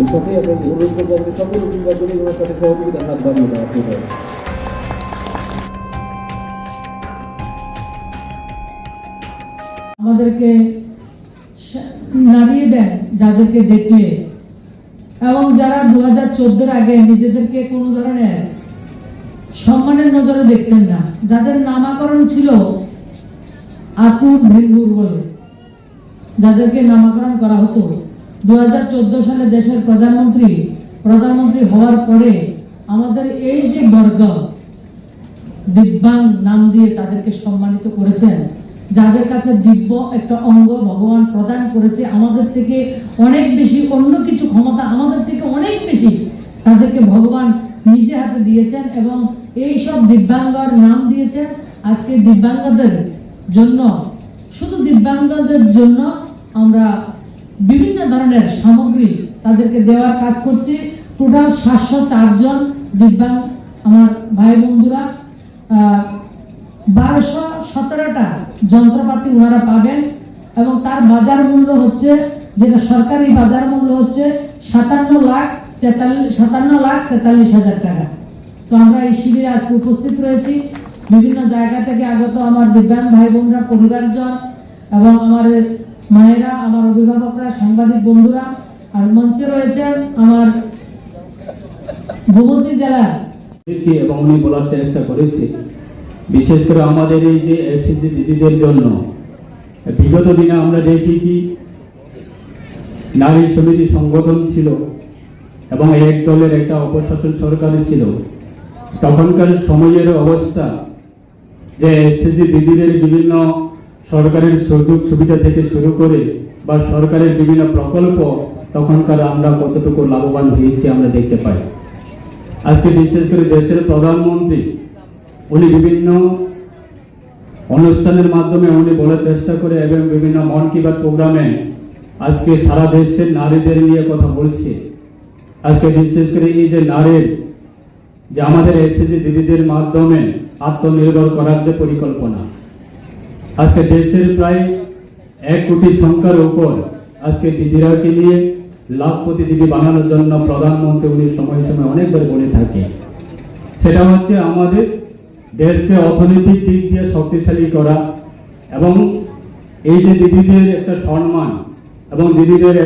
এই সাথে আমি অনুরোধ করবো আমাদের সকল অভিভাবকদের ওনার সাথে সহযোগিতার হাত বাড়িয়ে দেওয়ার জন্য। আমাদেরকে নাড়িয়ে দেন যাদেরকে দেখলে, এবং যারা 2014 আগে নিজেদেরকে কোনো ধরনের সম্মানের নজরে দেখতেন না, যাদের নামকরণ ছিল আতুর ভেঙ্গুর বলে, যাদেরকে নামকরণ করা হতো 2014 সালে দেশের প্রধানমন্ত্রী হওয়ার পরে আমাদের এই যে বর্গ দিব্যাঙ্গ নাম দিয়ে তাদেরকে সম্মানিত করেছেন, যাদের কাছে দিব্য একটা অঙ্গ ভগবান প্রদান করেছে, আমাদের থেকে অনেক বেশি অন্য কিছু ক্ষমতা আমাদের থেকে অনেক বেশি তাদেরকে ভগবান নিজে হাতে দিয়েছেন, এবং এই সব দিব্যাঙ্গর নাম দিয়েছেন। আজকে দিব্যাঙ্গদের জন্য, শুধু দিব্যাঙ্গদের জন্য আমরা বিভিন্ন ধরনের সামগ্রী তাদেরকে দেওয়ার কাজ করছি। টোটাল 704 জন দিব্যাঙ্গ আমার ভাই বন্ধুরা, 1217টা যন্ত্রপাতি ওনারা পাবেন, এবং তার বাজার মূল্য হচ্ছে, যেটা সরকারি বাজার মূল্য হচ্ছে 57,43,000 টাকা। তো আমরা এই শিবিরে আজকে উপস্থিত রয়েছি, বিভিন্ন জায়গা থেকে আগত আমার দিব্যাঙ্গ ভাই বোনরা, পরিবারজন এবং আমার মায়েরা, আমার অভিভাবকরা, সাংবাদিক বন্ধুরা, আর মঞ্চে রয়েছেন আমার গোমতী জেলার এবং উনি বলার চেষ্টা করেছি, বিশেষ করে আমাদের এই যে এসএসজি দিদিদের জন্য বিগত দিনে আমরা দেখি কি নারী সমিতি সংগঠন ছিল এবং এক দলের একটা অপশাসন সরকার ছিল। তখনকার সময়ের অবস্থা যে এসএসজি দিদিদের বিভিন্ন সরকারের সুযোগ সুবিধা থেকে শুরু করে বা সরকারের বিভিন্ন প্রকল্প তখনকার আমরা কতটুকু লাভবান হয়েছি আমরা দেখতে পাই। আজকে বিশেষ করে দেশের প্রধানমন্ত্রী উনি বিভিন্ন অনুষ্ঠানের মাধ্যমে উনি বলার চেষ্টা করে এবং বিভিন্ন মন কি বাত প্রোগ্রামে আজকে সারা দেশের নারীদের নিয়ে কথা বলছে। আজকে বিশেষ করে এই যে নারীর যে আমাদের এসএসজি দিদিদের মাধ্যমে আত্মনির্ভর করার যে পরিকল্পনা, আজকে দেশের প্রায় 1 কোটি সংখ্যার উপর আজকে দিদিরাকে নিয়ে লাখপতি দিদি বানানোর জন্য প্রধানমন্ত্রী উনি সময় সময় অনেকবার বলে থাকে। সেটা হচ্ছে আমাদের দেশকে অর্থনৈতিক দিক দিয়ে শক্তিশালী করা এবং এই যে দিদিদের একটা সম্মান এবং দিদিদের